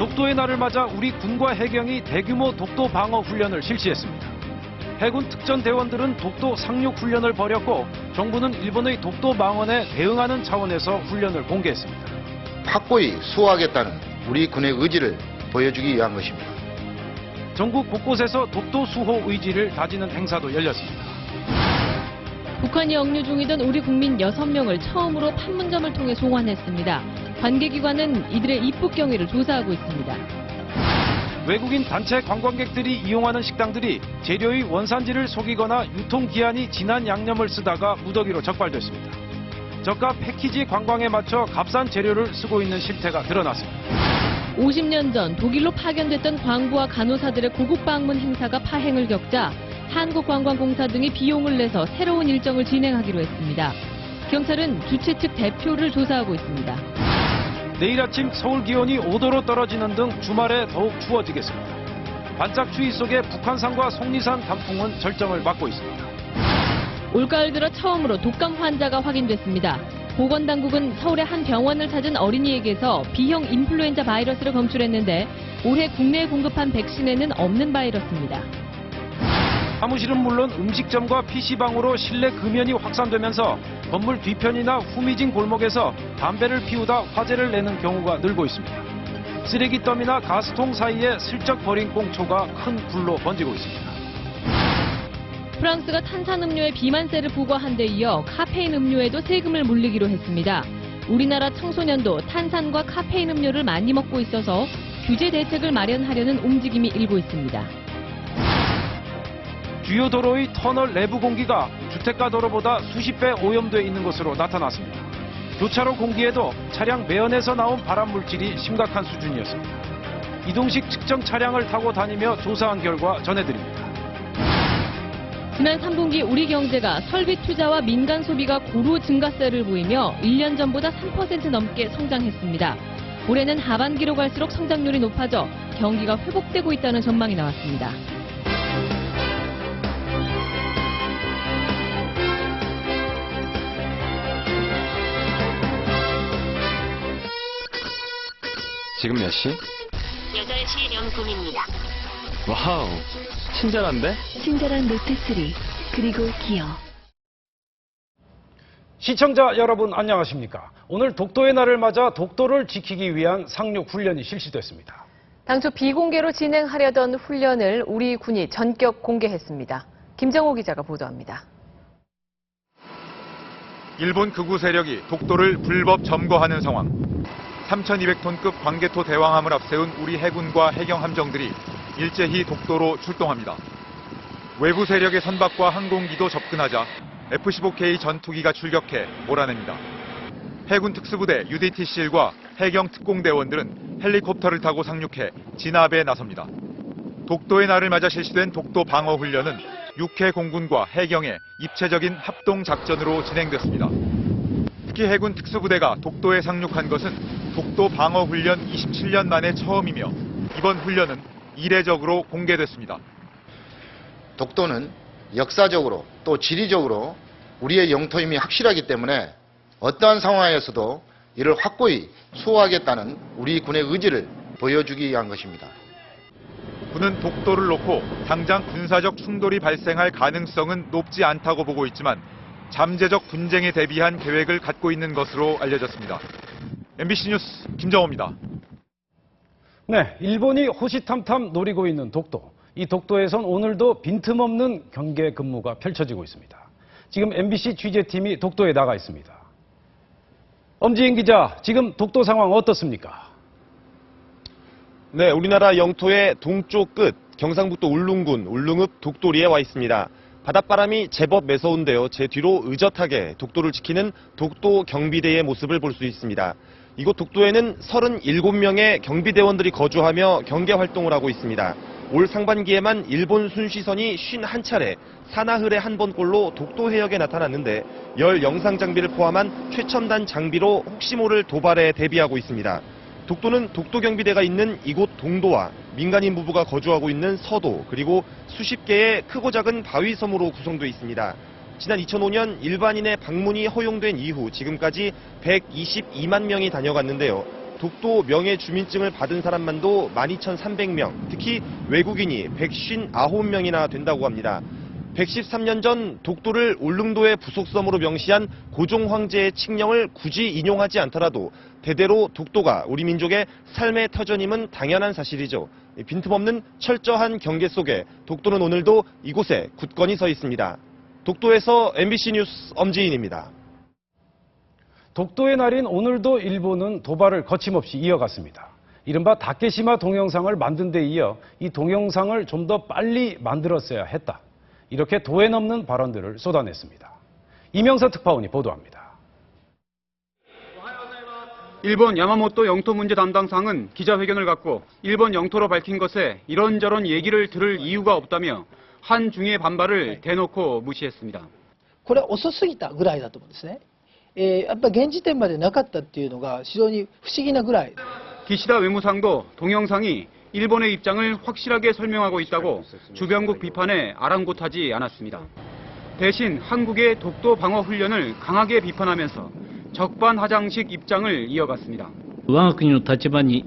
독도의 날을 맞아 우리 군과 해경이 대규모 독도 방어 훈련을 실시했습니다. 해군 특전대원들은 독도 상륙 훈련을 벌였고 정부는 일본의 독도 방어에 대응하는 차원에서 훈련을 공개했습니다. 확고히 수호하겠다는 우리 군의 의지를 보여주기 위한 것입니다. 전국 곳곳에서 독도 수호 의지를 다지는 행사도 열렸습니다. 북한이 억류 중이던 우리 국민 6명을 처음으로 판문점을 통해 송환했습니다. 관계기관은 이들의 입국 경위를 조사하고 있습니다. 외국인 단체 관광객들이 이용하는 식당들이 재료의 원산지를 속이거나 유통기한이 지난 양념을 쓰다가 무더기로 적발됐습니다. 저가 패키지 관광에 맞춰 값싼 재료를 쓰고 있는 실태가 드러났습니다. 50년 전 독일로 파견됐던 광부와 간호사들의 고국 방문 행사가 파행을 겪자 한국관광공사 등이 비용을 내서 새로운 일정을 진행하기로 했습니다. 경찰은 주최 측 대표를 조사하고 있습니다. 내일 아침 서울 기온이 5도로 떨어지는 등 주말에 더욱 추워지겠습니다. 반짝 추위 속에 북한산과 속리산 단풍은 절정을 맞고 있습니다. 올가을 들어 처음으로 독감 환자가 확인됐습니다. 보건당국은 서울의 한 병원을 찾은 어린이에게서 B형 인플루엔자 바이러스를 검출했는데 올해 국내에 공급한 백신에는 없는 바이러스입니다. 사무실은 물론 음식점과 PC방으로 실내 금연이 확산되면서 건물 뒤편이나 후미진 골목에서 담배를 피우다 화재를 내는 경우가 늘고 있습니다. 쓰레기 더미나 가스통 사이에 슬쩍 버린 꽁초가 큰 불로 번지고 있습니다. 프랑스가 탄산음료에 비만세를 부과한 데 이어 카페인 음료에도 세금을 물리기로 했습니다. 우리나라 청소년도 탄산과 카페인 음료를 많이 먹고 있어서 규제 대책을 마련하려는 움직임이 일고 있습니다. 주요 도로의 터널 내부 공기가 주택가 도로보다 수십 배 오염돼 있는 것으로 나타났습니다. 교차로 공기에도 차량 매연에서 나온 발암 물질이 심각한 수준이었습니다. 이동식 측정 차량을 타고 다니며 조사한 결과 전해드립니다. 지난 3분기 우리 경제가 설비 투자와 민간 소비가 고루 증가세를 보이며 1년 전보다 3% 넘게 성장했습니다. 올해는 하반기로 갈수록 성장률이 높아져 경기가 회복되고 있다는 전망이 나왔습니다. 지금 몇 시? 8시 0분입니다. 와우, 친절한데? 친절한 노트3 그리고 기어. 시청자 여러분 안녕하십니까? 오늘 독도의 날을 맞아 독도를 지키기 위한 상륙 훈련이 실시됐습니다. 당초 비공개로 진행하려던 훈련을 우리 군이 전격 공개했습니다. 김정호 기자가 보도합니다. 일본 극우 세력이 독도를 불법 점거하는 상황. 3,200톤급 광개토 대왕함을 앞세운 우리 해군과 해경 함정들이 일제히 독도로 출동합니다. 외부 세력의 선박과 항공기도 접근하자 F-15K 전투기가 출격해 몰아냅니다. 해군 특수부대 UDT-CL과 해경 특공대원들은 헬리콥터를 타고 상륙해 진압에 나섭니다. 독도의 날을 맞아 실시된 독도 방어 훈련은 육해 공군과 해경의 입체적인 합동 작전으로 진행됐습니다. 특히 해군 특수부대가 독도에 상륙한 것은 독도 방어 훈련 27년 만에 처음이며 이번 훈련은 이례적으로 공개됐습니다. 독도는 역사적으로 또 지리적으로 우리의 영토임이 확실하기 때문에 어떠한 상황에서도 이를 확고히 수호하겠다는 우리 군의 의지를 보여주기 위한 것입니다. 군은 독도를 놓고 당장 군사적 충돌이 발생할 가능성은 높지 않다고 보고 있지만 잠재적 분쟁에 대비한 계획을 갖고 있는 것으로 알려졌습니다. MBC 뉴스 김정호입니다. 네, 일본이 호시탐탐 노리고 있는 독도. 이 독도에선 오늘도 빈틈없는 경계 근무가 펼쳐지고 있습니다. 지금 MBC 취재팀이 독도에 나가 있습니다. 엄지인 기자, 지금 독도 상황 어떻습니까? 네, 우리나라 영토의 동쪽 끝 경상북도 울릉군 울릉읍 독도리에 와 있습니다. 바닷바람이 제법 매서운데요. 제 뒤로 의젓하게 독도를 지키는 독도 경비대의 모습을 볼 수 있습니다. 이곳 독도에는 37명의 경비대원들이 거주하며 경계 활동을 하고 있습니다. 올 상반기에만 일본 순시선이 51차례 사나흘에 한 번꼴로 독도 해역에 나타났는데 열 영상 장비를 포함한 최첨단 장비로 혹시 모를 도발에 대비하고 있습니다. 독도는 독도경비대가 있는 이곳 동도와 민간인 부부가 거주하고 있는 서도, 그리고 수십 개의 크고 작은 바위섬으로 구성되어 있습니다. 지난 2005년 일반인의 방문이 허용된 이후 지금까지 122만 명이 다녀갔는데요. 독도 명예 주민증을 받은 사람만도 12,300명, 특히 외국인이 159명이나 된다고 합니다. 113년 전 독도를 울릉도의 부속섬으로 명시한 고종 황제의 칙령을 굳이 인용하지 않더라도 대대로 독도가 우리 민족의 삶의 터전임은 당연한 사실이죠. 빈틈없는 철저한 경계 속에 독도는 오늘도 이곳에 굳건히 서 있습니다. 독도에서 MBC 뉴스 엄지인입니다. 독도의 날인 오늘도 일본은 도발을 거침없이 이어갔습니다. 이른바 다케시마 동영상을 만든 데 이어 이 동영상을 좀 더 빨리 만들었어야 했다. 이렇게 도에 넘는 발언들을 쏟아냈습니다. 이명서 특파원이 보도합니다. 일본 야마모토 영토 문제 담당상은 기자회견을 갖고 일본 영토로 밝힌 것에 이런저런 얘기를 들을 이유가 없다며 한중의 반발을 대놓고 무시했습니다. これは遅すぎたぐらいだと思うんですね。やっぱり現時点までなかったっていうのが非常に不思議なぐらい。 기시다 외무상도 동영상이 일본의 입장을 확실하게 설명하고 있다고 주변국 비판에 아랑곳하지 않았습니다. 대신 한국의 독도 방어 훈련을 강하게 비판하면서 적반하장식 입장을 이어갔습니다. 我が国の立場に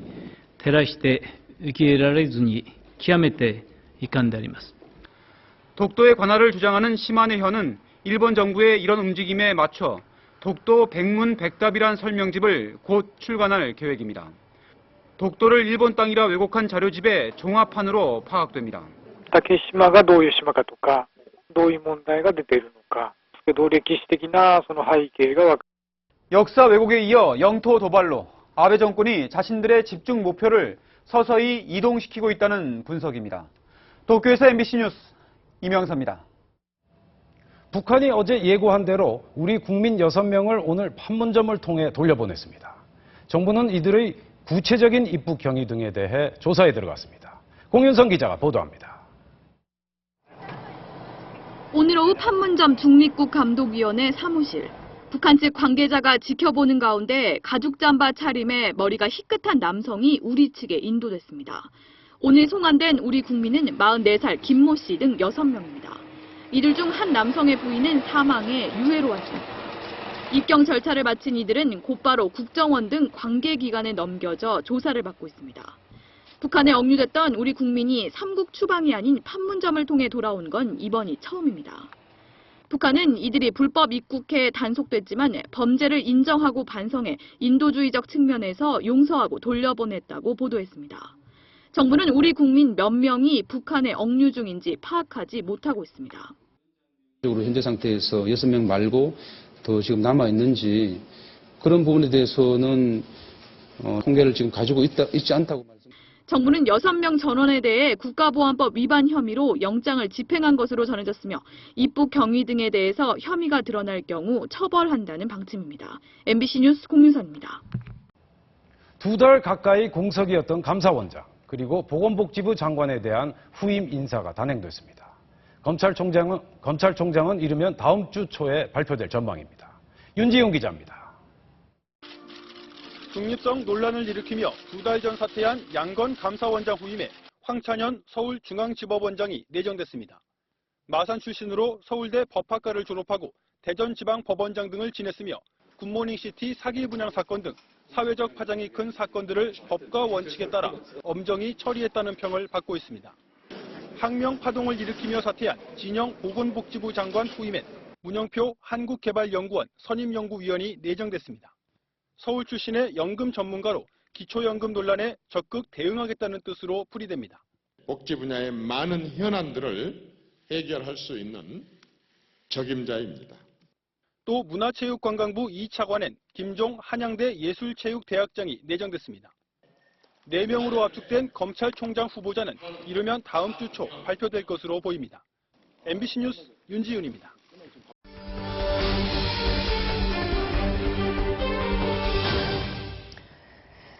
照らして受け入れられずに極めて遺憾であります。 독도의 관할을 주장하는 시마네 현은 일본 정부의 이런 움직임에 맞춰 독도 백문백답이란 설명집을 곧 출간할 계획입니다. 독도를 일본 땅이라 왜곡한 자료집의 종합판으로 파악됩니다. 竹島がどういう島かとか、どういう問題が出ているのか、歴史的なその背景がわかる。 역사 왜곡에 이어 영토 도발로 아베 정권이 자신들의 집중 목표를 서서히 이동시키고 있다는 분석입니다. 도쿄에서 MBC 뉴스 이명서입니다. 북한이 어제 예고한 대로 우리 국민 6명을 오늘 판문점을 통해 돌려보냈습니다. 정부는 이들의 구체적인 입국 경위 등에 대해 조사에 들어갔습니다. 공윤성 기자가 보도합니다. 오늘 오후 판문점 중립국감독위원회 사무실. 북한 측 관계자가 지켜보는 가운데 가죽 잠바 차림에 머리가 희끗한 남성이 우리 측에 인도됐습니다. 오늘 송환된 우리 국민은 44살 김모 씨 등 6명입니다. 이들 중 한 남성의 부인은 사망해 유해로 왔습니다. 입경 절차를 마친 이들은 곧바로 국정원 등 관계기관에 넘겨져 조사를 받고 있습니다. 북한에 억류됐던 우리 국민이 삼국 추방이 아닌 판문점을 통해 돌아온 건 이번이 처음입니다. 북한은 이들이 불법 입국해 단속됐지만 범죄를 인정하고 반성해 인도주의적 측면에서 용서하고 돌려보냈다고 보도했습니다. 정부는 우리 국민 몇 명이 북한에 억류 중인지 파악하지 못하고 있습니다. 현재 상태에서 6명 말고 더 지금 남아있는지 그런 부분에 대해서는 통계를 지금 가지고 있지 않다고 말씀드립니다. 정부는 6명 전원에 대해 국가보안법 위반 혐의로 영장을 집행한 것으로 전해졌으며 입국 경위 등에 대해서 혐의가 드러날 경우 처벌한다는 방침입니다. MBC 뉴스 공윤선입니다. 2달 가까이 공석이었던 감사원장 그리고 보건복지부 장관에 대한 후임 인사가 단행됐습니다. 검찰총장은 이르면 다음 주 초에 발표될 전망입니다. 윤지용 기자입니다. 중립성 논란을 일으키며 2달 전 사퇴한 양건 감사원장 후임에 황찬현 서울중앙지법원장이 내정됐습니다. 마산 출신으로 서울대 법학과를 졸업하고 대전지방법원장 등을 지냈으며 굿모닝시티 사기 분양 사건 등 사회적 파장이 큰 사건들을 법과 원칙에 따라 엄정히 처리했다는 평을 받고 있습니다. 항명 파동을 일으키며 사퇴한 진영 보건복지부 장관 후임엔 문영표 한국개발연구원 선임연구위원이 내정됐습니다. 서울 출신의 연금 전문가로 기초연금 논란에 적극 대응하겠다는 뜻으로 풀이됩니다. 복지 분야의 많은 현안들을 해결할 수 있는 적임자입니다. 또 문화체육관광부 2차관엔 김종 한양대 예술체육대학장이 내정됐습니다. 4명으로 압축된 검찰총장 후보자는 이르면 다음 주 초 발표될 것으로 보입니다. MBC 뉴스 윤지윤입니다.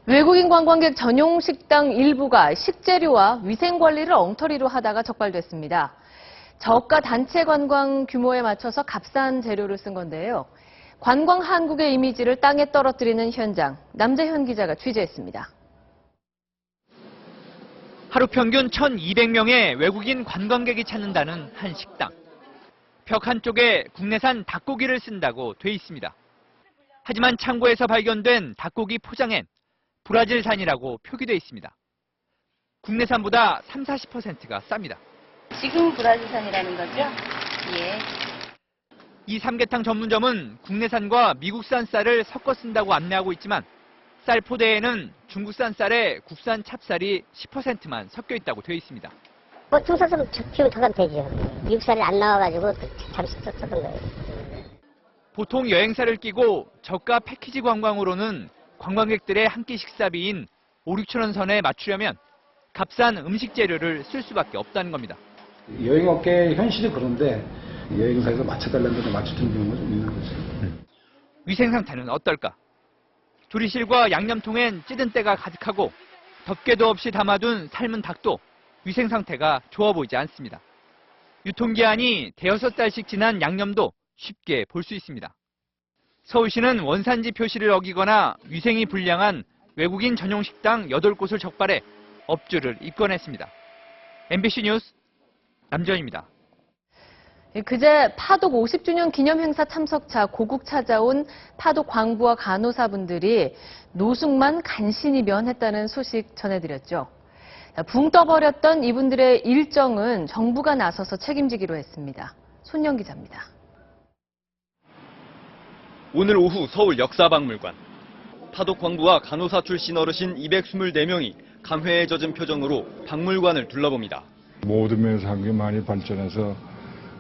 외국인 관광객 전용 식당 일부가 식재료와 위생관리를 엉터리로 하다가 적발됐습니다. 저가 단체 관광 규모에 맞춰서 값싼 재료를 쓴 건데요. 관광 한국의 이미지를 땅에 떨어뜨리는 현장, 남재현 기자가 취재했습니다. 하루 평균 1,200명의 외국인 관광객이 찾는다는 한 식당. 벽 한쪽에 국내산 닭고기를 쓴다고 돼 있습니다. 하지만 창고에서 발견된 닭고기 포장엔 브라질산이라고 표기되어 있습니다. 국내산보다 30-40%가 쌉니다. 지금 브라질산이라는 거죠? 예. 이 삼계탕 전문점은 국내산과 미국산 쌀을 섞어 쓴다고 안내하고 있지만 쌀 포대에는 중국산 쌀에 국산 찹쌀이 10%만 섞여 있다고 되어 있습니다. 중산성 피우면 더 되죠. 미국산이 안 나와가지고 잠시 썼던 거예요. 보통 여행사를 끼고 저가 패키지 관광으로는 관광객들의 한 끼 식사비인 5-6천 원 선에 맞추려면 값싼 음식 재료를 쓸 수밖에 없다는 겁니다. 여행업계의 현실이 그런데 여행사에서 맞춰달라는 데도 맞춰주는 경우가 좀 있는 거죠. 위생 상태는 어떨까? 조리실과 양념통엔 찌든 때가 가득하고 덮개도 없이 담아둔 삶은 닭도 위생 상태가 좋아 보이지 않습니다. 유통기한이 5-6달씩 지난 양념도 쉽게 볼 수 있습니다. 서울시는 원산지 표시를 어기거나 위생이 불량한 외국인 전용 식당 8곳을 적발해 업주를 입건했습니다. MBC 뉴스 남정입니다. 그제 파독 50주년 기념 행사 참석차 고국 찾아온 파독 광부와 간호사분들이 노숙만 간신히 면했다는 소식 전해드렸죠. 붕 떠버렸던 이분들의 일정은 정부가 나서서 책임지기로 했습니다. 손영 기자입니다. 오늘 오후 서울 역사박물관. 파독 광부와 간호사 출신 어르신 224명이 감회에 젖은 표정으로 박물관을 둘러봅니다. 모든 면에서 한국이 많이 발전해서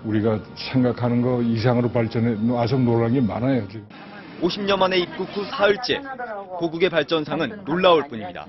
우리가 생각하는 거 이상으로 발전해 와서 놀란 게 많아요, 지금. 50년 만에 입국 후 사흘째. 고국의 발전상은 놀라울 뿐입니다.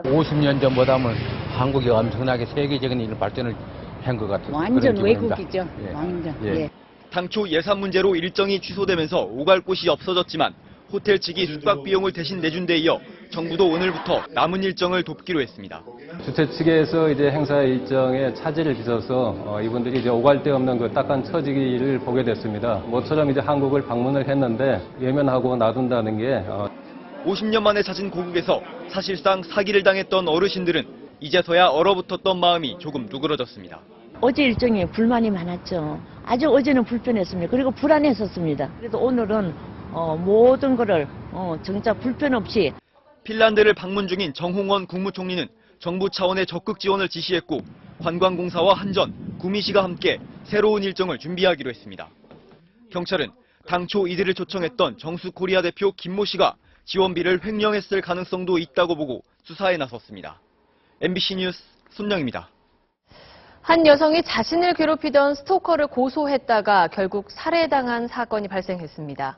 50년 전보다는 한국이 엄청나게 세계적인 발전을 한 것 같아요. 완전 외국이죠. 예. 완전. 예. 당초 예산 문제로 일정이 취소되면서 오갈 곳이 없어졌지만 호텔 측이 숙박 비용을 대신 내준 데 이어 정부도 오늘부터 남은 일정을 돕기로 했습니다. 주최 측에서 이제 행사 일정에 차질을 빚어서 이분들이 이제 오갈 데 없는 그 딱한 처지기를 보게 됐습니다. 모처럼 이제 한국을 방문을 했는데 외면하고 놔둔다는 게 50년 만에 찾은 고국에서 사실상 사기를 당했던 어르신들은 이제서야 얼어붙었던 마음이 조금 누그러졌습니다. 어제 일정에 불만이 많았죠. 아주 어제는 불편했습니다. 그리고 불안했었습니다. 그래도 오늘은 모든 거를 정작 불편 없이. 핀란드를 방문 중인 정홍원 국무총리는 정부 차원의 적극 지원을 지시했고 관광공사와 한전, 구미시가 함께 새로운 일정을 준비하기로 했습니다. 경찰은 당초 이들을 초청했던 정수코리아 대표 김모 씨가 지원비를 횡령했을 가능성도 있다고 보고 수사에 나섰습니다. MBC 뉴스 손영입니다. 한 여성이 자신을 괴롭히던 스토커를 고소했다가 결국 살해당한 사건이 발생했습니다.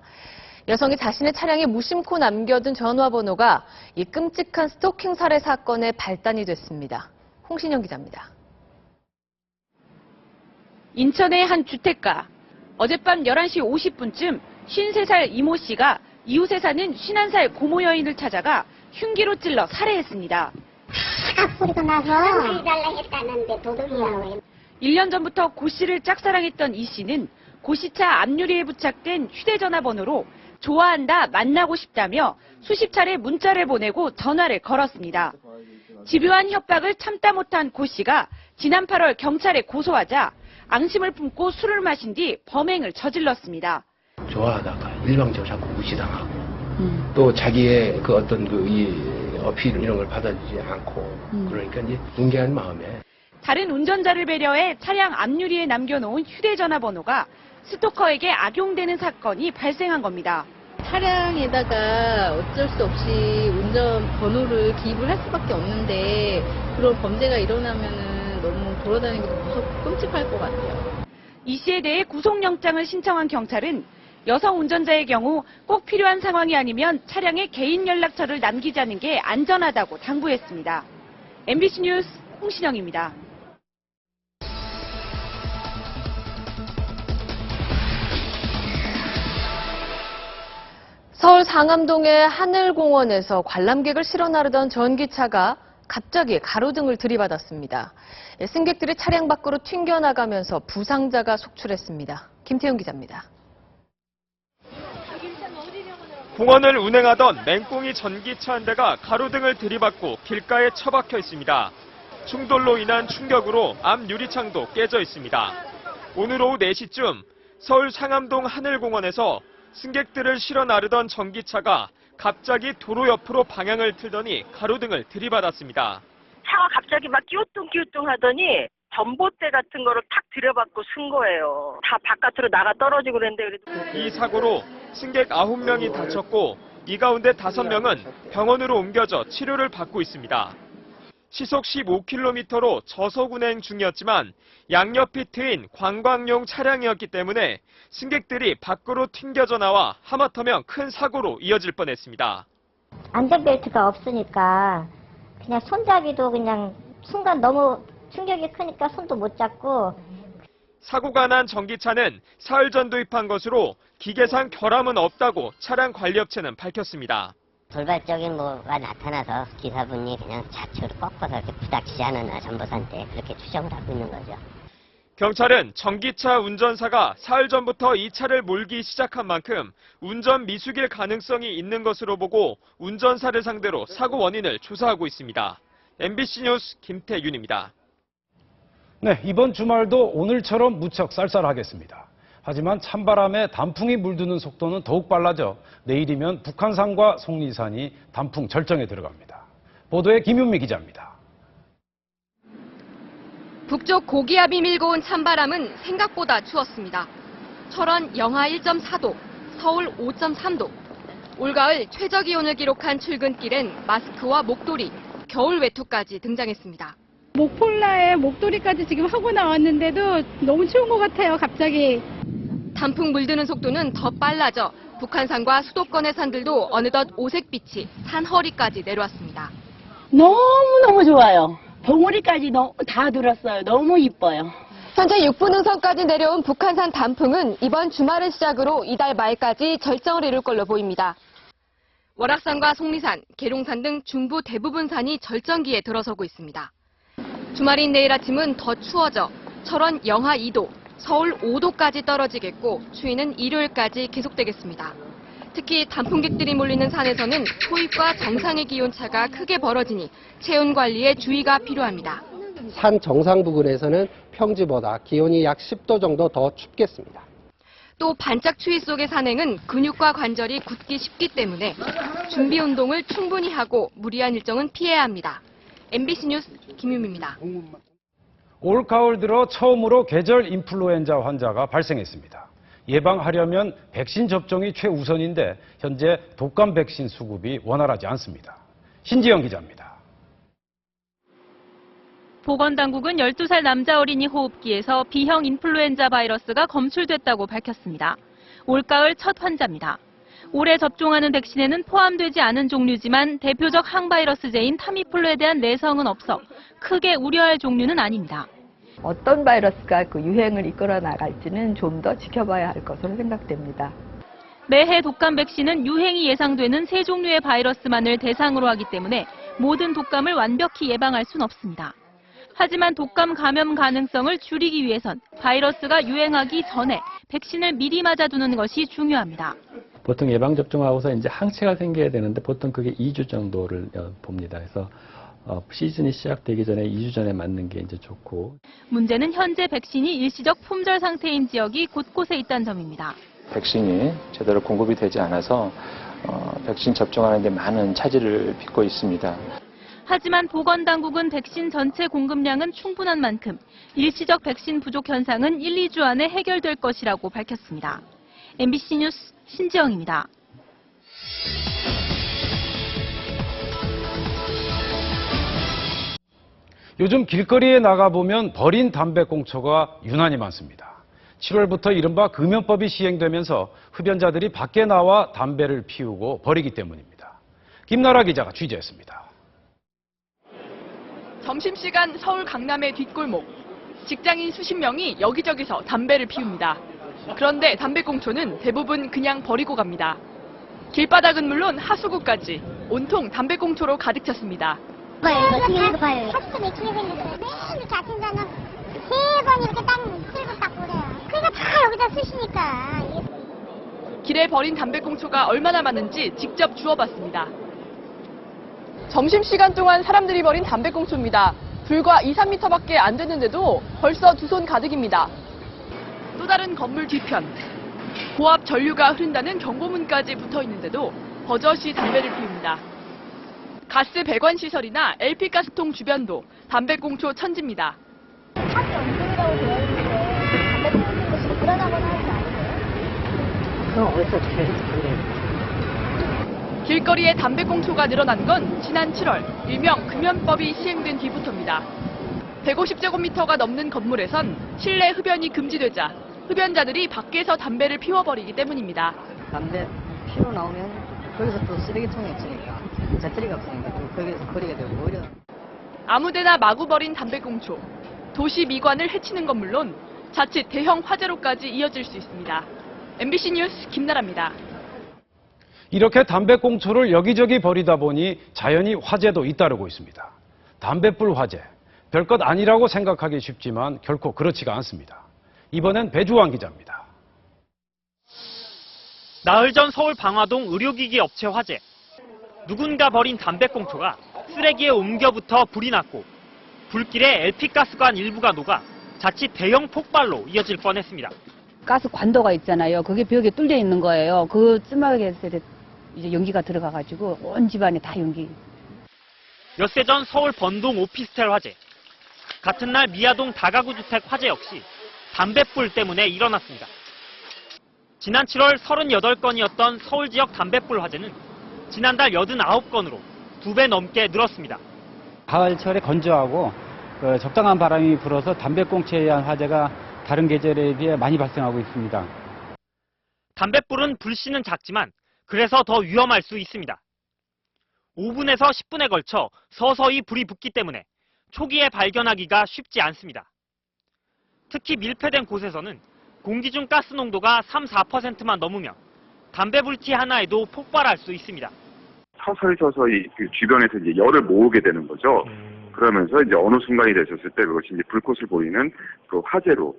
여성이 자신의 차량에 무심코 남겨둔 전화번호가 이 끔찍한 스토킹 살해 사건의 발단이 됐습니다. 홍신영 기자입니다. 인천의 한 주택가. 어젯밤 11시 50분쯤 53살 이모 씨가 이웃에 사는 51살 고모 여인을 찾아가 흉기로 찔러 살해했습니다. 소리가 나서 해달라 했다는데 도둑이야. 1년 전부터 고 씨를 짝사랑했던 이 씨는 고 씨 차 앞유리에 부착된 휴대전화 번호로 좋아한다, 만나고 싶다며 수십 차례 문자를 보내고 전화를 걸었습니다. 집요한 협박을 참다 못한 고 씨가 지난 8월 경찰에 고소하자 앙심을 품고 술을 마신 뒤 범행을 저질렀습니다. 좋아하다가 일방적으로 자꾸 무시당하고 또 자기의 그 어떤 이 어필 이런 걸 받아주지 않고 그러니까 이제 분개한 마음에 다른 운전자를 배려해 차량 앞유리에 남겨놓은 휴대전화 번호가 스토커에게 악용되는 사건이 발생한 겁니다. 차량에다가 어쩔 수 없이 운전 번호를 기입을 할 수밖에 없는데 그런 범죄가 일어나면은 너무 돌아다니기도 무섭고 끔찍할 것 같아요. 이 씨에 대해 구속영장을 신청한 경찰은 여성 운전자의 경우 꼭 필요한 상황이 아니면 차량에 개인 연락처를 남기지 않는 게 안전하다고 당부했습니다. MBC 뉴스 홍신영입니다. 서울 상암동의 하늘공원에서 관람객을 실어 나르던 전기차가 갑자기 가로등을 들이받았습니다. 승객들이 차량 밖으로 튕겨나가면서 부상자가 속출했습니다. 김태훈 기자입니다. 공원을 운행하던 맹꽁이 전기차 한 대가 가로등을 들이받고 길가에 처박혀 있습니다. 충돌로 인한 충격으로 앞 유리창도 깨져 있습니다. 오늘 오후 4시쯤 서울 상암동 하늘공원에서 승객들을 실어 나르던 전기차가 갑자기 도로 옆으로 방향을 틀더니 가로등을 들이받았습니다. 차가 갑자기 막 끼우뚱 하더니 전봇대 같은 거를 탁 들여받고 쓴 거예요. 다 바깥으로 나가 떨어지고 그랬는데 그래도. 이 사고로 승객 9명이 다쳤고 이 가운데 5명은 병원으로 옮겨져 치료를 받고 있습니다. 시속 15km로 저속 운행 중이었지만 양옆이 트인 관광용 차량이었기 때문에 승객들이 밖으로 튕겨져 나와 하마터면 큰 사고로 이어질 뻔했습니다. 안전벨트가 없으니까 그냥 손잡이도 그냥 순간 너무 충격이 크니까 손도 못 잡고. 사고가 난 전기차는 사흘 전 도입한 것으로 기계상 결함은 없다고 차량 관리업체는 밝혔습니다. 돌발적인 뭐가 나타나서 기사분이 그냥 좌측으로 꺾어서 이렇게 부닥치지 않았나 전보사한테 그렇게 추정을 하고 있는 거죠. 경찰은 전기차 운전사가 사흘 전부터 이 차를 몰기 시작한 만큼 운전 미숙일 가능성이 있는 것으로 보고 운전사를 상대로 사고 원인을 조사하고 있습니다. MBC 뉴스 김태윤입니다. 네, 이번 주말도 오늘처럼 무척 쌀쌀하겠습니다. 하지만 찬바람에 단풍이 물드는 속도는 더욱 빨라져 내일이면 북한산과 속리산이 단풍 절정에 들어갑니다. 보도에 김윤미 기자입니다. 북쪽 고기압이 밀고 온 찬바람은 생각보다 추웠습니다. 철원 영하 1.4도, 서울 5.3도. 올가을 최저기온을 기록한 출근길엔 마스크와 목도리, 겨울 외투까지 등장했습니다. 목폴라에 목도리까지 지금 하고 나왔는데도 너무 추운 것 같아요, 갑자기. 단풍 물드는 속도는 더 빨라져 북한산과 수도권의 산들도 어느덧 오색빛이 산 허리까지 내려왔습니다. 너무너무 좋아요. 봉우리까지 다 들었어요. 너무 이뻐요. 현재 육분능선까지 내려온 북한산 단풍은 이번 주말을 시작으로 이달 말까지 절정을 이룰 걸로 보입니다. 월악산과 속리산, 계룡산 등 중부 대부분 산이 절정기에 들어서고 있습니다. 주말인 내일 아침은 더 추워져 철원 영하 2도, 서울 5도까지 떨어지겠고 추위는 일요일까지 계속되겠습니다. 특히 단풍객들이 몰리는 산에서는 호입과 정상의 기온차가 크게 벌어지니 체온 관리에 주의가 필요합니다. 산 정상 부근에서는 평지보다 기온이 약 10도 정도 더 춥겠습니다. 또 반짝 추위 속의 산행은 근육과 관절이 굳기 쉽기 때문에 준비 운동을 충분히 하고 무리한 일정은 피해야 합니다. MBC 뉴스 김유미입니다. 올가을 들어 처음으로 계절 인플루엔자 환자가 발생했습니다. 예방하려면 백신 접종이 최우선인데 현재 독감 백신 수급이 원활하지 않습니다. 신지영 기자입니다. 보건당국은 12살 남자 어린이 호흡기에서 B형 인플루엔자 바이러스가 검출됐다고 밝혔습니다. 올가을 첫 환자입니다. 올해 접종하는 백신에는 포함되지 않은 종류지만 대표적 항바이러스제인 타미플루에 대한 내성은 없어 크게 우려할 종류는 아닙니다. 어떤 바이러스가 그 유행을 이끌어 나갈지는 좀 더 지켜봐야 할 것으로 생각됩니다. 매해 독감 백신은 유행이 예상되는 3종류의 바이러스만을 대상으로 하기 때문에 모든 독감을 완벽히 예방할 수는 없습니다. 하지만 독감 감염 가능성을 줄이기 위해선 바이러스가 유행하기 전에 백신을 미리 맞아두는 것이 중요합니다. 보통 예방접종하고서 이제 항체가 생겨야 되는데 보통 그게 2주 정도를 봅니다. 그래서 시즌이 시작되기 전에 2주 전에 맞는 게 이제 좋고. 문제는 현재 백신이 일시적 품절 상태인 지역이 곳곳에 있다는 점입니다. 백신이 제대로 공급이 되지 않아서 백신 접종하는 데 많은 차질을 빚고 있습니다. 하지만 보건당국은 백신 전체 공급량은 충분한 만큼 일시적 백신 부족 현상은 1, 2주 안에 해결될 것이라고 밝혔습니다. MBC 뉴스 신지영입니다. 요즘 길거리에 나가보면 버린 담배꽁초가 유난히 많습니다. 7월부터 이른바 금연법이 시행되면서 흡연자들이 밖에 나와 담배를 피우고 버리기 때문입니다. 김나라 기자가 취재했습니다. 점심시간 서울 강남의 뒷골목. 직장인 수십 명이 여기저기서 담배를 피웁니다. 그런데 담배꽁초는 대부분 그냥 버리고 갑니다. 길바닥은 물론 하수구까지 온통 담배꽁초로 가득 찼습니다. 이거 봐요. 하수도 맥히게 생겼어요. 매일 이렇게 아침 저녁 3번 이렇게 풀고 딱 그래요. 그러니까 다 여기다 쓰시니까. 길에 버린 담배꽁초가 얼마나 많은지 직접 주워봤습니다. 점심시간 동안 사람들이 버린 담배꽁초입니다. 불과 2, 3m밖에 안 됐는데도 벌써 두 손 가득입니다. 또 다른 건물 뒤편. 고압 전류가 흐른다는 경고문까지 붙어 있는데도 버젓이 담배를 피웁니다. 가스 배관 시설이나 LP 가스통 주변도 담배꽁초 천지입니다. 길거리에 담배꽁초가 늘어난 건 지난 7월 일명 금연법이 시행된 뒤부터입니다. 150제곱미터가 넘는 건물에선 실내 흡연이 금지되자 흡연자들이 밖에서 담배를 피워버리기 때문입니다. 담배 피워 나오면 거기서 또 쓰레기통이 없으니까 배터리가 없으니까 또 거기서 거리가 되고 오히려 아무데나 마구 버린 담배꽁초. 도시 미관을 해치는 건 물론 자칫 대형 화재로까지 이어질 수 있습니다. MBC 뉴스 김나라입니다. 이렇게 담배꽁초를 여기저기 버리다 보니 자연히 화재도 잇따르고 있습니다. 담배불 화재, 별것 아니라고 생각하기 쉽지만 결코 그렇지가 않습니다. 이번엔 배주환 기자입니다. 나흘 전 서울 방화동 의료기기 업체 화재. 누군가 버린 담배꽁초가 쓰레기에 옮겨붙어 불이 났고 불길에 LP가스관 일부가 녹아 자칫 대형 폭발로 이어질 뻔했습니다. 가스 관도가 있잖아요. 그게 벽에 뚫려 있는 거예요. 그 쯤하게 이제 연기가 들어가가지고 온 집안에 다 연기. 엿새 전 서울 번동 오피스텔 화재. 같은 날 미아동 다가구 주택 화재 역시 담배불 때문에 일어났습니다. 지난 7월 38건이었던 서울 지역 담배불 화재는 지난달 89건으로 2배 넘게 늘었습니다. 가을철에 건조하고 적당한 바람이 불어서 담배꽁초에 의한 화재가 다른 계절에 비해 많이 발생하고 있습니다. 담배불은 불씨는 작지만 그래서 더 위험할 수 있습니다. 5분에서 10분에 걸쳐 서서히 불이 붙기 때문에 초기에 발견하기가 쉽지 않습니다. 특히 밀폐된 곳에서는 공기 중 가스 농도가 3-4%만 넘으면 담배 불티 하나에도 폭발할 수 있습니다. 서서히 그 주변에서 이제 열을 모으게 되는 거죠. 그러면서 이제 어느 순간이 되셨을 때 그것이 이제 불꽃을 보이는 그 화재로.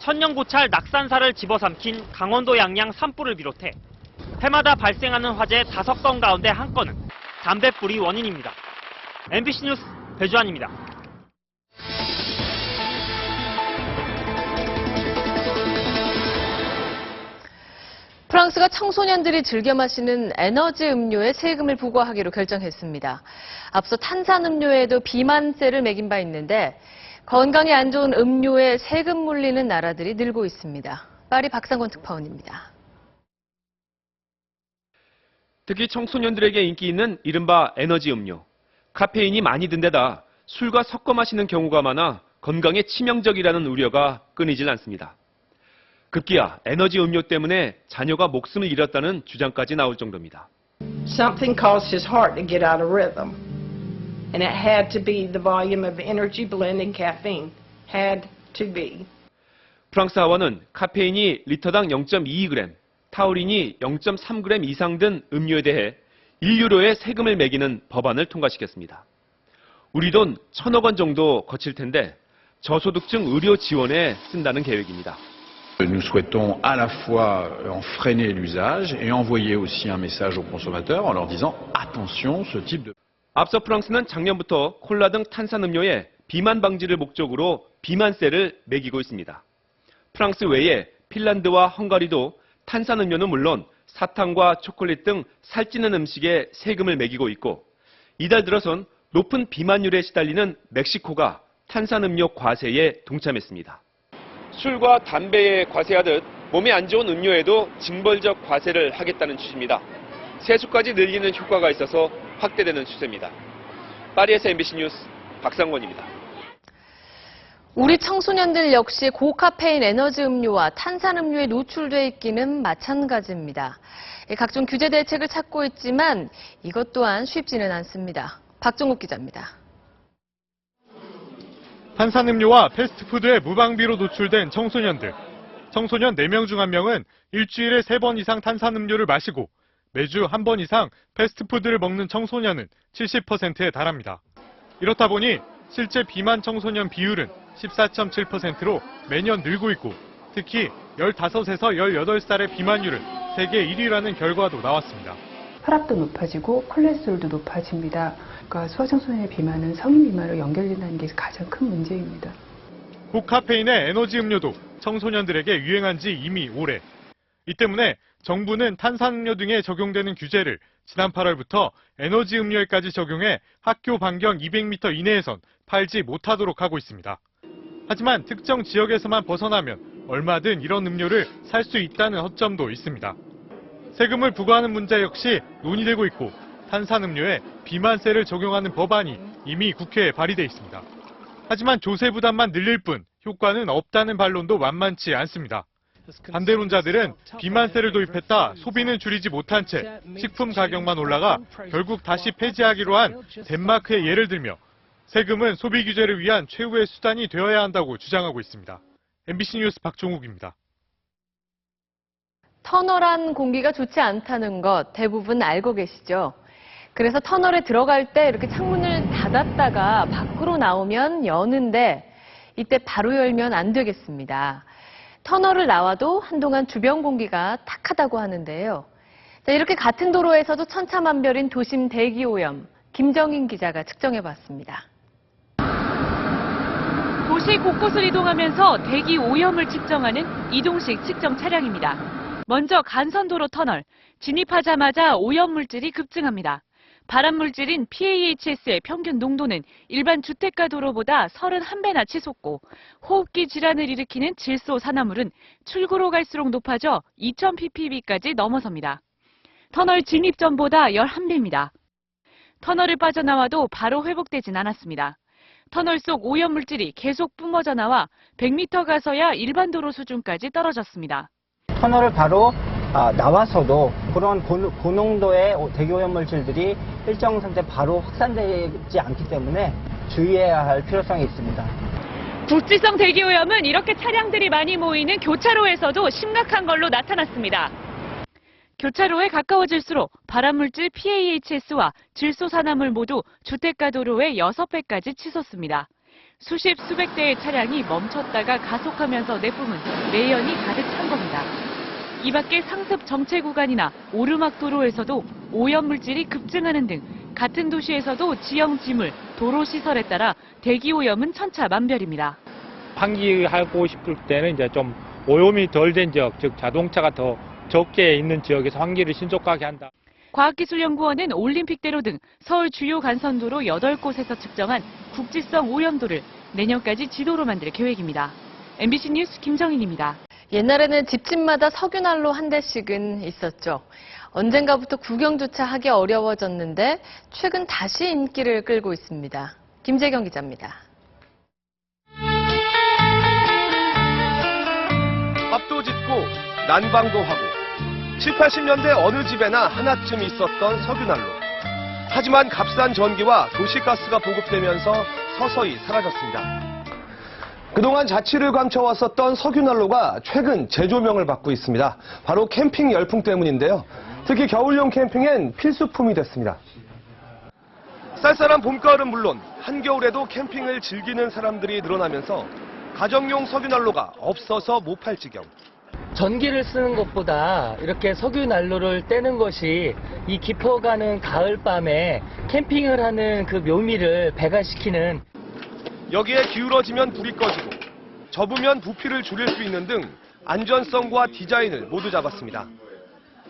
천년고찰 낙산사를 집어삼킨 강원도 양양 산불을 비롯해 해마다 발생하는 화재 5건 가운데 1건은 담배불이 원인입니다. MBC 뉴스 배주환입니다. 프랑스가 청소년들이 즐겨 마시는 에너지 음료에 세금을 부과하기로 결정했습니다. 앞서 탄산음료에도 비만세를 매긴 바 있는데 건강에 안 좋은 음료에 세금 물리는 나라들이 늘고 있습니다. 파리 박상권 특파원입니다. 특히 청소년들에게 인기 있는 이른바 에너지 음료. 카페인이 많이 든 데다 술과 섞어 마시는 경우가 많아 건강에 치명적이라는 우려가 끊이질 않습니다. 급기야 에너지 음료 때문에 자녀가 목숨을 잃었다는 주장까지 나올 정도입니다. Something caused his heart to get out of rhythm. And it had to be the volume of energy blending caffeine. Had to be. 프랑스 하원은 카페인이 리터당 0.22g, 타우린이 0.3g 이상 든 음료에 대해 1유로의 세금을 매기는 법안을 통과시켰습니다. 우리 돈 1,000억 원 정도 거칠 텐데 저소득층 의료 지원에 쓴다는 계획입니다. Nous souhaitons à la fois en freiner l'usage et envoyer aussi un message aux consommateurs en leur disant attention, ce type de... 앞서 프랑스는 작년부터 콜라 등 탄산음료에 비만 방지를 목적으로 비만세를 매기고 있습니다. 프랑스 외에 핀란드와 헝가리도 탄산음료는 물론 사탕과 초콜릿 등 살찌는 음식에 세금을 매기고 있고 이달 들어선 높은 비만율에 시달리는 멕시코가 탄산음료 과세에 동참했습니다. 술과 담배에 과세하듯 몸에 안 좋은 음료에도 징벌적 과세를 하겠다는 취지입니다. 세수까지 늘리는 효과가 있어서 확대되는 추세입니다. 파리에서 MBC 뉴스 박상권입니다. 우리 청소년들 역시 고카페인 에너지 음료와 탄산음료에 노출돼 있기는 마찬가지입니다. 각종 규제 대책을 찾고 있지만 이것 또한 쉽지는 않습니다. 박종욱 기자입니다. 탄산음료와 패스트푸드에 무방비로 노출된 청소년들. 청소년 4명 중 1명은 일주일에 3번 이상 탄산음료를 마시고 매주 1번 이상 패스트푸드를 먹는 청소년은 70%에 달합니다. 이렇다 보니 실제 비만 청소년 비율은 14.7%로 매년 늘고 있고 특히 15에서 18살의 비만율은 세계 1위라는 결과도 나왔습니다. 혈압도 높아지고 콜레스테롤도 높아집니다. 그러니까 소아청소년의 비만은 성인 비만으로 연결된다는 게 가장 큰 문제입니다. 고카페인의 에너지 음료도 청소년들에게 유행한 지 이미 오래. 이 때문에 정부는 탄산음료 등에 적용되는 규제를 지난 8월부터 에너지 음료에까지 적용해 학교 반경 200m 이내에선 팔지 못하도록 하고 있습니다. 하지만 특정 지역에서만 벗어나면 얼마든 이런 음료를 살 수 있다는 허점도 있습니다. 세금을 부과하는 문제 역시 논의되고 있고 탄산음료에 비만세를 적용하는 법안이 이미 국회에 발의돼 있습니다. 하지만 조세 부담만 늘릴 뿐 효과는 없다는 반론도 만만치 않습니다. 반대론자들은 비만세를 도입했다 소비는 줄이지 못한 채 식품 가격만 올라가 결국 다시 폐지하기로 한 덴마크의 예를 들며 세금은 소비 규제를 위한 최후의 수단이 되어야 한다고 주장하고 있습니다. MBC 뉴스 박종욱입니다. 터널 안 공기가 좋지 않다는 것 대부분 알고 계시죠? 그래서 터널에 들어갈 때 이렇게 창문을 닫았다가 밖으로 나오면 여는데 이때 바로 열면 안 되겠습니다. 터널을 나와도 한동안 주변 공기가 탁하다고 하는데요. 자, 이렇게 같은 도로에서도 천차만별인 도심 대기오염, 김정인 기자가 측정해봤습니다. 도시 곳곳을 이동하면서 대기 오염을 측정하는 이동식 측정 차량입니다. 먼저 간선도로 터널, 진입하자마자 오염물질이 급증합니다. 발암물질인 PAHS의 평균 농도는 일반 주택가 도로보다 31배나 치솟고 호흡기 질환을 일으키는 질소 산화물은 출구로 갈수록 높아져 2000ppb까지 넘어섭니다. 터널 진입 전보다 11배입니다. 터널을 빠져나와도 바로 회복되진 않았습니다. 터널 속 오염물질이 계속 뿜어져 나와 100m 가서야 일반 도로 수준까지 떨어졌습니다. 터널을 바로 나와서도 그런 고농도의 대기오염 물질들이 일정 상태 바로 확산되지 않기 때문에 주의해야 할 필요성이 있습니다. 국지성 대기오염은 이렇게 차량들이 많이 모이는 교차로에서도 심각한 걸로 나타났습니다. 교차로에 가까워질수록 발암물질 PAHS와 질소산화물 모두 주택가 도로의 6배까지 치솟습니다. 수십 수백 대의 차량이 멈췄다가 가속하면서 내뿜은 매연이 가득 찬 겁니다. 이 밖에 상습 정체 구간이나 오르막 도로에서도 오염물질이 급증하는 등 같은 도시에서도 지형 지물, 도로 시설에 따라 대기오염은 천차만별입니다. 환기하고 싶을 때는 이제 좀 오염이 덜 된 지역, 즉 자동차가 더 적게 있는 지역에서 환기를 신속하게 한다. 과학기술연구원은 올림픽대로 등 서울 주요 간선도로 8곳에서 측정한 국지성 오염도를 내년까지 지도로 만들 계획입니다. MBC 뉴스 김정인입니다. 옛날에는 집집마다 석유난로 한 대씩은 있었죠. 언젠가부터 구경조차 하기 어려워졌는데 최근 다시 인기를 끌고 있습니다. 김재경 기자입니다. 밥도 짓고 난방도 하고 7, 80년대 어느 집에나 하나쯤 있었던 석유난로. 하지만 값싼 전기와 도시가스가 보급되면서 서서히 사라졌습니다. 그동안 자취를 감춰왔었던 석유난로가 최근 재조명을 받고 있습니다. 바로 캠핑 열풍 때문인데요. 특히 겨울용 캠핑엔 필수품이 됐습니다. 쌀쌀한 봄가을은 물론 한겨울에도 캠핑을 즐기는 사람들이 늘어나면서 가정용 석유난로가 없어서 못 팔 지경. 전기를 쓰는 것보다 이렇게 석유난로를 떼는 것이 이 깊어가는 가을밤에 캠핑을 하는 그 묘미를 배가시키는. 여기에 기울어지면 불이 꺼지고 접으면 부피를 줄일 수 있는 등 안전성과 디자인을 모두 잡았습니다.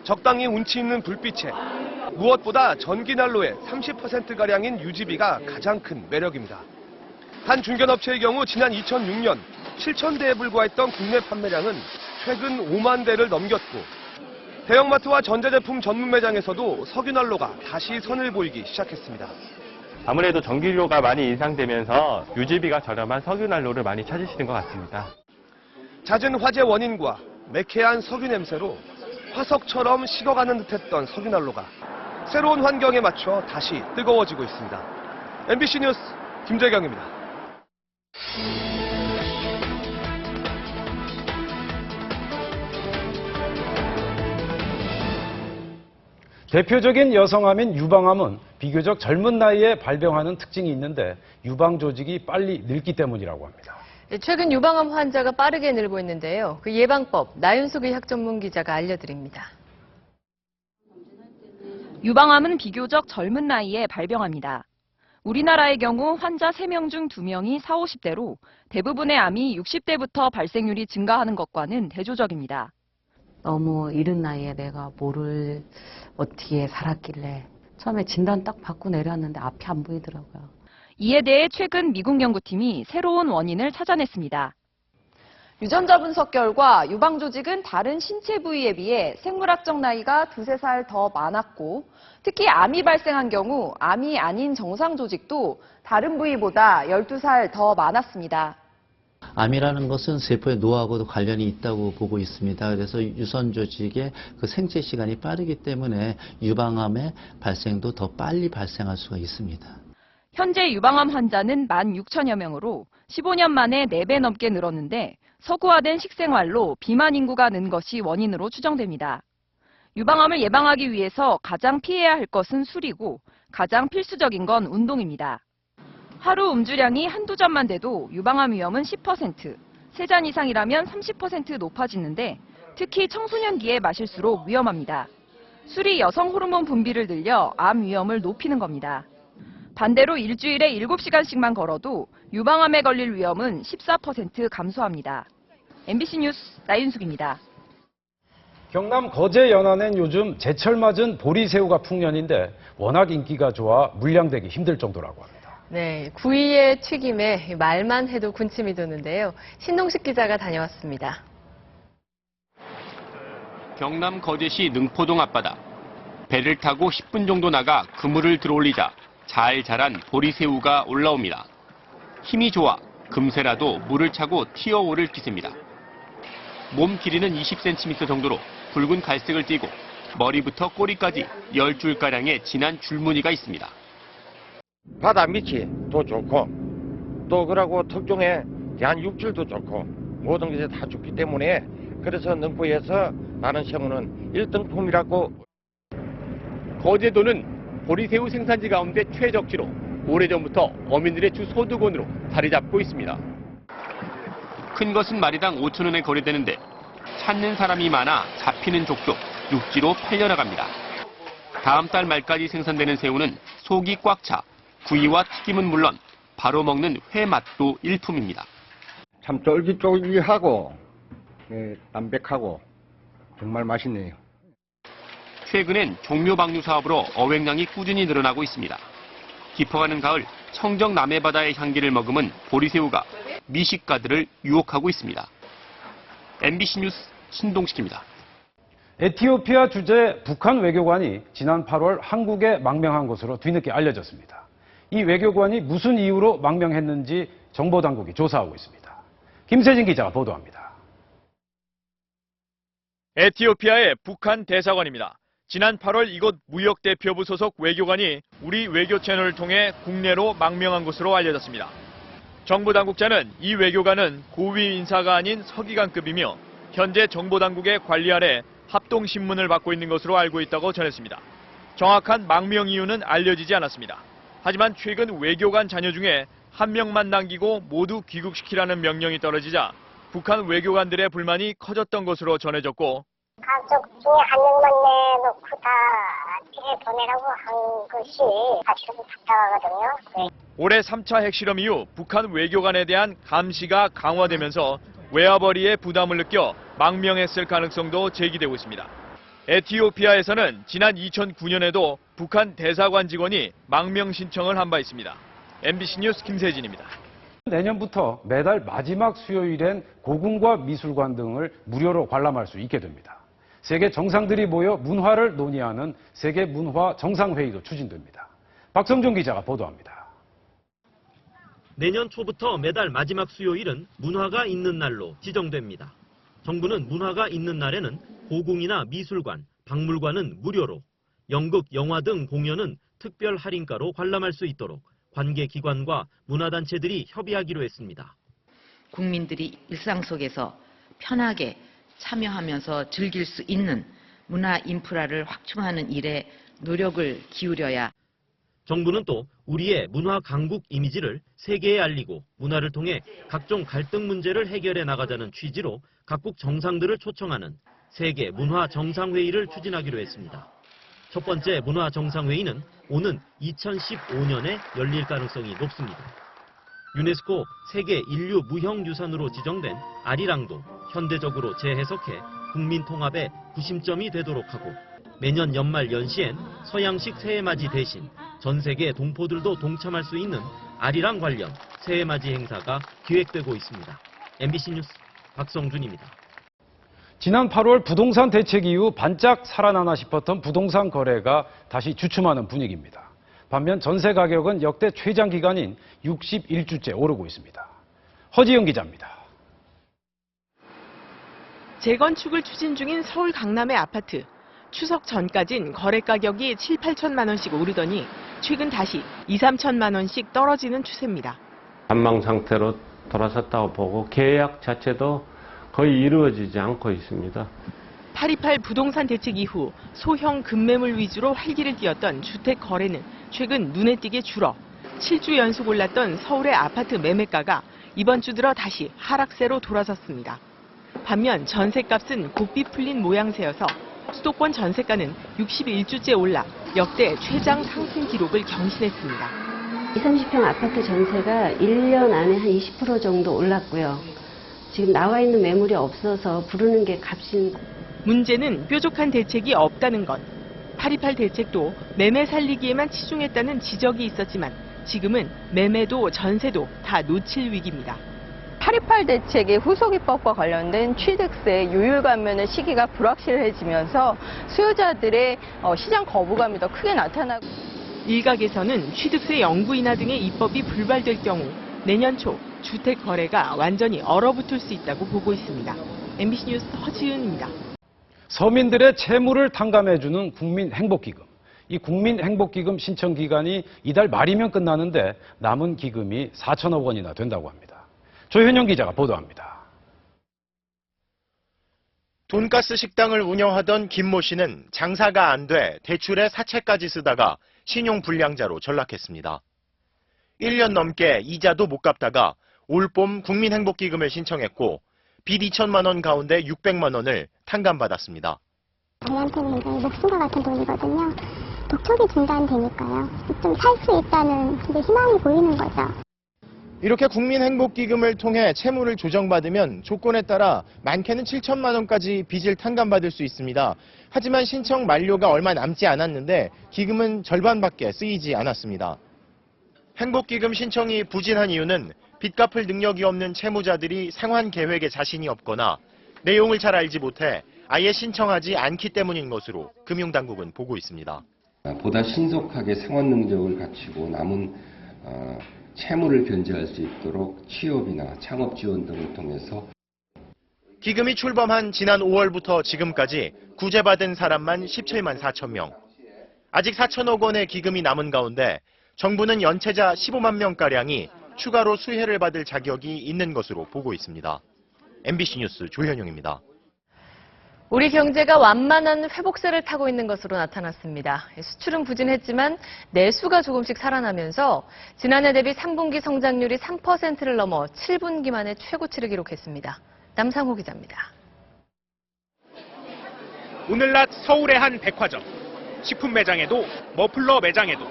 적당히 운치 있는 불빛에 무엇보다 전기난로의 30%가량인 유지비가 가장 큰 매력입니다. 한 중견업체의 경우 지난 2006년 7,000대에 불과했던 국내 판매량은 최근 5만 대를 넘겼고 대형마트와 전자제품 전문 매장에서도 석유난로가 다시 선을 보이기 시작했습니다. 아무래도 전기료가 많이 인상되면서 유지비가 저렴한 석유난로를 많이 찾으시는 것 같습니다. 잦은 화재 원인과 매캐한 석유 냄새로 화석처럼 식어가는 듯했던 석유난로가 새로운 환경에 맞춰 다시 뜨거워지고 있습니다. MBC 뉴스 김재경입니다. 대표적인 여성암인 유방암은 비교적 젊은 나이에 발병하는 특징이 있는데 유방 조직이 빨리 늙기 때문이라고 합니다. 최근 유방암 환자가 빠르게 늘고 있는데요. 그 예방법 나윤숙 의학 전문 기자가 알려드립니다. 유방암은 비교적 젊은 나이에 발병합니다. 우리나라의 경우 환자 3명 중 2명이 40, 50대로 대부분의 암이 60대부터 발생률이 증가하는 것과는 대조적입니다. 너무 이른 나이에 내가 뭐를 어떻게 살았길래 처음에 진단 딱 받고 내렸는데 앞이 안 보이더라고요. 이에 대해 최근 미국 연구팀이 새로운 원인을 찾아냈습니다. 유전자 분석 결과 유방 조직은 다른 신체 부위에 비해 생물학적 나이가 2~3살 더 많았고 특히 암이 발생한 경우 암이 아닌 정상 조직도 다른 부위보다 12살 더 많았습니다. 암이라는 것은 세포의 노화하고도 관련이 있다고 보고 있습니다. 그래서 유선 조직의 그 생체 시간이 빠르기 때문에 유방암의 발생도 더 빨리 발생할 수가 있습니다. 현재 유방암 환자는 16,000여 명으로 15년 만에 4배 넘게 늘었는데 서구화된 식생활로 비만 인구가 는 것이 원인으로 추정됩니다. 유방암을 예방하기 위해서 가장 피해야 할 것은 술이고 가장 필수적인 건 운동입니다. 하루 음주량이 한두 잔만 돼도 유방암 위험은 10%, 3잔 이상이라면 30% 높아지는데 특히 청소년기에 마실수록 위험합니다. 술이 여성 호르몬 분비를 늘려 암 위험을 높이는 겁니다. 반대로 일주일에 7시간씩만 걸어도 유방암에 걸릴 위험은 14% 감소합니다. MBC 뉴스 나윤숙입니다. 경남 거제 연안엔 요즘 제철 맞은 보리새우가 풍년인데 워낙 인기가 좋아 물량되기 힘들 정도라고 합니다. 네, 구이의 튀김에 말만 해도 군침이 도는데요. 신동식 기자가 다녀왔습니다. 경남 거제시 능포동 앞바다. 배를 타고 10분 정도 나가 그물을 들어올리자 잘 자란 보리새우가 올라옵니다. 힘이 좋아 금세라도 물을 차고 튀어오를 기세입니다. 몸 길이는 20cm 정도로 붉은 갈색을 띠고 머리부터 꼬리까지 10줄가량의 진한 줄무늬가 있습니다. 바다 밑이 더 좋고 또 그러고 특종에 대한 육질도 좋고 모든 것이 다 좋기 때문에 그래서 능포에서 나는 새우는 1등품이라고. 거제도는 보리새우 생산지 가운데 최적지로 오래전부터 어민들의 주 소득원으로 자리 잡고 있습니다. 큰 것은 마리당 5,000원에 거래되는데 찾는 사람이 많아 잡히는 족족 육지로 팔려나갑니다. 다음 달 말까지 생산되는 새우는 속이 꽉 차 구이와 튀김은 물론 바로 먹는 회 맛도 일품입니다. 참 쫄깃쫄깃하고 담백하고 정말 맛있네요. 최근엔 종묘 방류 사업으로 어획량이 꾸준히 늘어나고 있습니다. 깊어가는 가을 청정 남해바다의 향기를 머금은 보리새우가 미식가들을 유혹하고 있습니다. MBC 뉴스 신동식입니다. 에티오피아 주재 북한 외교관이 지난 8월 한국에 망명한 것으로 뒤늦게 알려졌습니다. 이 외교관이 무슨 이유로 망명했는지 정보당국이 조사하고 있습니다. 김세진 기자가 보도합니다. 에티오피아의 북한 대사관입니다. 지난 8월 이곳 무역대표부 소속 외교관이 우리 외교 채널을 통해 국내로 망명한 것으로 알려졌습니다. 정부 당국자는 이 외교관은 고위 인사가 아닌 서기관급이며 현재 정보당국의 관리 아래 합동신문을 받고 있는 것으로 알고 있다고 전했습니다. 정확한 망명 이유는 알려지지 않았습니다. 하지만 최근 외교관 자녀 중에 한 명만 남기고 모두 귀국시키라는 명령이 떨어지자 북한 외교관들의 불만이 커졌던 것으로 전해졌고, 가족 중에 한 명만 내놓고 다 보내라고 한 것이 사실은 답답하거든요. 올해 3차 핵실험 이후 북한 외교관에 대한 감시가 강화되면서 외화벌이의 부담을 느껴 망명했을 가능성도 제기되고 있습니다. 에티오피아에서는 지난 2009년에도 북한 대사관 직원이 망명 신청을 한 바 있습니다. MBC 뉴스 김세진입니다. 내년부터 매달 마지막 수요일엔 고궁과 미술관 등을 무료로 관람할 수 있게 됩니다. 세계 정상들이 모여 문화를 논의하는 세계 문화 정상회의도 추진됩니다. 박성준 기자가 보도합니다. 내년 초부터 매달 마지막 수요일은 문화가 있는 날로 지정됩니다. 정부는 문화가 있는 날에는 고궁이나 미술관, 박물관은 무료로, 연극, 영화 등 공연은 특별 할인가로 관람할 수 있도록 관계기관과 문화단체들이 협의하기로 했습니다. 국민들이 일상 속에서 편하게 참여하면서 즐길 수 있는 문화 인프라를 확충하는 일에 노력을 기울여야. 정부는 또 우리의 문화 강국 이미지를 세계에 알리고 문화를 통해 각종 갈등 문제를 해결해 나가자는 취지로 각국 정상들을 초청하는 세계 문화 정상회의를 추진하기로 했습니다. 첫 번째 문화 정상회의는 오는 2015년에 열릴 가능성이 높습니다. 유네스코 세계 인류 무형유산으로 지정된 아리랑도 현대적으로 재해석해 국민 통합의 구심점이 되도록 하고 매년 연말 연시엔 서양식 새해맞이 대신 전 세계 동포들도 동참할 수 있는 아리랑 관련 새해맞이 행사가 기획되고 있습니다. MBC 뉴스 박성준입니다. 지난 8월 부동산 대책 이후 반짝 살아나나 싶었던 부동산 거래가 다시 주춤하는 분위기입니다. 반면 전세 가격은 역대 최장 기간인 61주째 오르고 있습니다. 허지영 기자입니다. 재건축을 추진 중인 서울 강남의 아파트. 추석 전까진 거래 가격이 7, 8천만 원씩 오르더니 최근 다시 2, 3천만 원씩 떨어지는 추세입니다. 관망 상태로 돌아섰다고 보고 계약 자체도 거의 이루어지지 않고 있습니다. 8.28 부동산 대책 이후 소형 급매물 위주로 활기를 띠었던 주택 거래는 최근 눈에 띄게 줄어 7주 연속 올랐던 서울의 아파트 매매가가 이번 주 들어 다시 하락세로 돌아섰습니다. 반면 전세값은 고삐 풀린 모양새여서 수도권 전세가는 61주째 올라 역대 최장 상승 기록을 경신했습니다. 20, 30평 아파트 전세가 1년 안에 한 20% 정도 올랐고요. 지금 나와 있는 매물이 없어서 부르는 게 값인. 문제는 뾰족한 대책이 없다는 것. 8.28 대책도 매매 살리기에만 치중했다는 지적이 있었지만 지금은 매매도 전세도 다 놓칠 위기입니다. 8.28 대책의 후속 입법과 관련된 취득세 요율 감면의 시기가 불확실해지면서 수요자들의 시장 거부감이 더 크게 나타나고 일각에서는 취득세 영구 인하 등의 입법이 불발될 경우 내년 초 주택 거래가 완전히 얼어붙을 수 있다고 보고 있습니다. MBC 뉴스 허지은입니다. 서민들의 채무를 탕감해주는 국민행복기금. 이 국민행복기금 신청 기간이 이달 말이면 끝나는데 남은 기금이 4천억 원이나 된다고 합니다. 조현영 기자가 보도합니다. 돈가스 식당을 운영하던 김모 씨는 장사가 안 돼 대출에 사채까지 쓰다가 신용불량자로 전락했습니다. 1년 넘게 이자도 못 갚다가 올봄 국민행복기금을 신청했고 빚 2천만 원 가운데 600만 원을 탕감받았습니다. 저희한테는 굉장히 목숨과 같은 돈이거든요. 독촉이 중단되니까요. 좀 살 수 있다는 이제 희망이 보이는 거죠. 이렇게 국민행복기금을 통해 채무를 조정받으면 조건에 따라 많게는 7천만 원까지 빚을 탕감받을 수 있습니다. 하지만 신청 만료가 얼마 남지 않았는데 기금은 절반밖에 쓰이지 않았습니다. 행복기금 신청이 부진한 이유는 빚 갚을 능력이 없는 채무자들이 생활 계획에 자신이 없거나 내용을 잘 알지 못해 아예 신청하지 않기 때문인 것으로 금융당국은 보고 있습니다. 보다 신속하게 생활 능력을 갖추고 남은 채무를 견제할 수 있도록 취업이나 창업 지원 등을 통해서 기금이 출범한 지난 5월부터 지금까지 구제받은 사람만 17만 4천 명. 아직 4천억 원의 기금이 남은 가운데 정부는 연체자 15만 명가량이 추가로 수혜를 받을 자격이 있는 것으로 보고 있습니다. MBC 뉴스 조현용입니다. 우리 경제가 완만한 회복세를 타고 있는 것으로 나타났습니다. 수출은 부진했지만 내수가 조금씩 살아나면서 지난해 대비 3분기 성장률이 3%를 넘어 7분기 만에 최고치를 기록했습니다. 남상호 기자입니다. 오늘 낮 서울의 한 백화점. 식품 매장에도 머플러 매장에도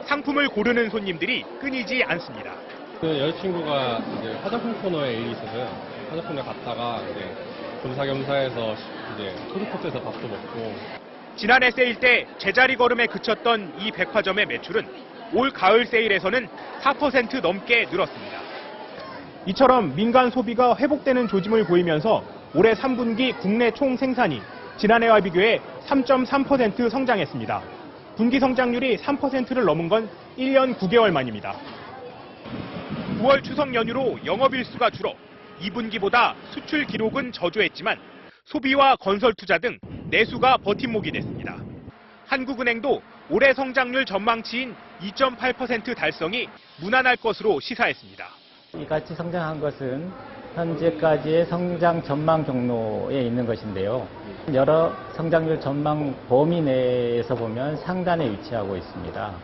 상품을 고르는 손님들이 끊이지 않습니다. 여자친구가 이제 화장품 코너에 일이 있어서요. 화장품을 갔다가 이제 겸사겸사해서 이제 푸드코트에서 밥도 먹고. 지난해 세일 때 제자리 걸음에 그쳤던 이 백화점의 매출은 올 가을 세일에서는 4% 넘게 늘었습니다. 이처럼 민간 소비가 회복되는 조짐을 보이면서 올해 3분기 국내 총 생산이 지난해와 비교해 3.3% 성장했습니다. 분기 성장률이 3%를 넘은 건 1년 9개월 만입니다. 9월 추석 연휴로 영업일수가 줄어 2분기보다 수출 기록은 저조했지만 소비와 건설 투자 등 내수가 버팀목이 됐습니다. 한국은행도 올해 성장률 전망치인 2.8% 달성이 무난할 것으로 시사했습니다. 이같이 성장한 것은 현재까지의 성장 전망 경로에 있는 것인데요. 여러 성장률 전망 범위 내에서 보면 상단에 위치하고 있습니다.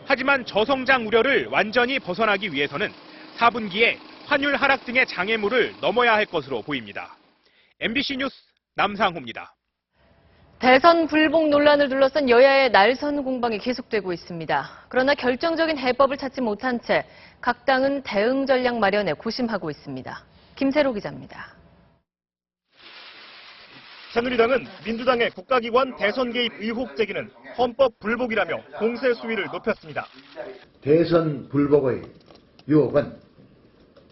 하지만 저성장 우려를 완전히 벗어나기 위해서는 4분기에 환율 하락 등의 장애물을 넘어야 할 것으로 보입니다. MBC 뉴스 남상호입니다. 대선 불복 논란을 둘러싼 여야의 날선 공방이 계속되고 있습니다. 그러나 결정적인 해법을 찾지 못한 채 각 당은 대응 전략 마련에 고심하고 있습니다. 김세로 기자입니다. 새누리당은 민주당의 국가기관 대선 개입 의혹 제기는 헌법 불복이라며 공세 수위를 높였습니다. 대선 불복의 유혹은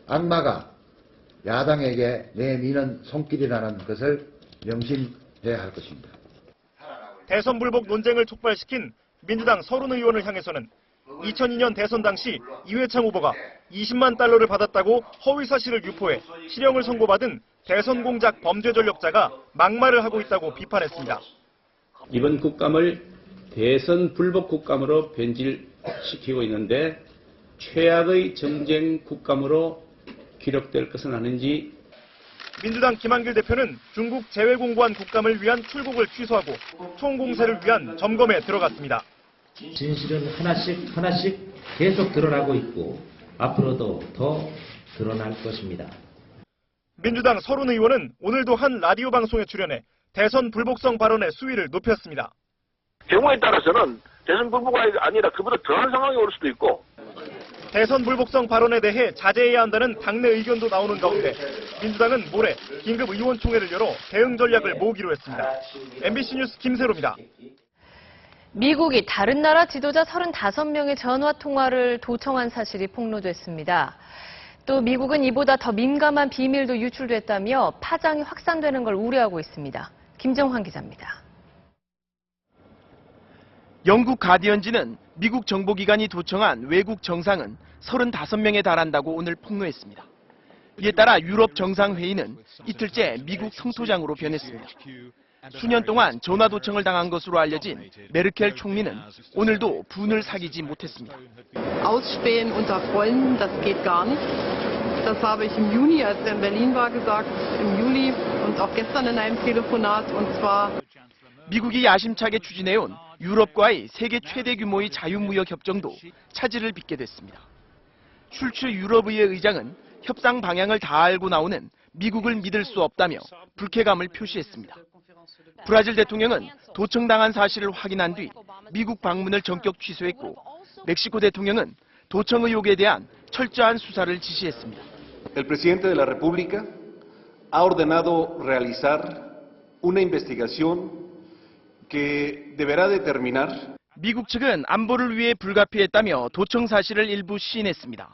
악마가 야당에게 내미는 손길이라는 것을 명심해야 할 것입니다. 대선 불복 논쟁을 촉발시킨 민주당 서른 의원을 향해서는 2002년 대선 당시 이회창 후보가 20만 달러를 받았다고 허위 사실을 유포해 실형을 선고받은 대선 공작 범죄 전력자가 막말을 하고 있다고 비판했습니다. 이번 국감을 대선 불복 국감으로 변질시키고 있는데 최악의 정쟁 국감으로 기록될 것은 아닌지. 민주당 김한길 대표는 중국 재외공고한 국감을 위한 출국을 취소하고 총공세를 위한 점검에 들어갔습니다. 진실은 하나씩 계속 드러나고 있고 앞으로도 더 드러날 것입니다. 민주당 서른 의원은 오늘도 한 라디오 방송에 출연해 대선 불복성 발언의 수위를 높였습니다. 경우에 따라서는 대선 불복이 아니라 그보다 더한 상황이 올 수도 있고. 대선 불복성 발언에 대해 자제해야 한다는 당내 의견도 나오는 가운데 민주당은 모레 긴급 의원총회를 열어 대응 전략을 모으기로 했습니다. MBC 뉴스 김세로입니다. 미국이 다른 나라 지도자 35명의 전화 통화를 도청한 사실이 폭로됐습니다. 또 미국은 이보다 더 민감한 비밀도 유출됐다며 파장이 확산되는 걸 우려하고 있습니다. 김정환 기자입니다. 영국 가디언지는 미국 정보기관이 도청한 외국 정상은 35명에 달한다고 오늘 폭로했습니다. 이에 따라 유럽 정상회의는 이틀째 미국 성토장으로 변했습니다. 수년 동안 전화 도청을 당한 것으로 알려진 메르켈 총리는 오늘도 분을 사귀지 못했습니다. Ausspähen unter Freunden, das geht gar nicht. Das habe ich im Juni, als er in Berlin war, gesagt, im Juli und auch gestern in einem Telefonat, und zwar 미국이 야심차게 추진해온 유럽과의 세계 최대 규모의 자유무역 협정도 차질을 빚게 됐습니다. 슐츠 유럽의회 의장은 협상 방향을 다 알고 나오는 미국을 믿을 수 없다며 불쾌감을 표시했습니다. 브라질 대통령은 도청당한 사실을 확인한 뒤 미국 방문을 전격 취소했고 멕시코 대통령은 도청 의혹에 대한 철저한 수사를 지시했습니다. El presidente de la República ha ordenado realizar una investigación que deberá determinar. 미국 측은 안보를 위해 불가피했다며 도청 사실을 일부 시인했습니다.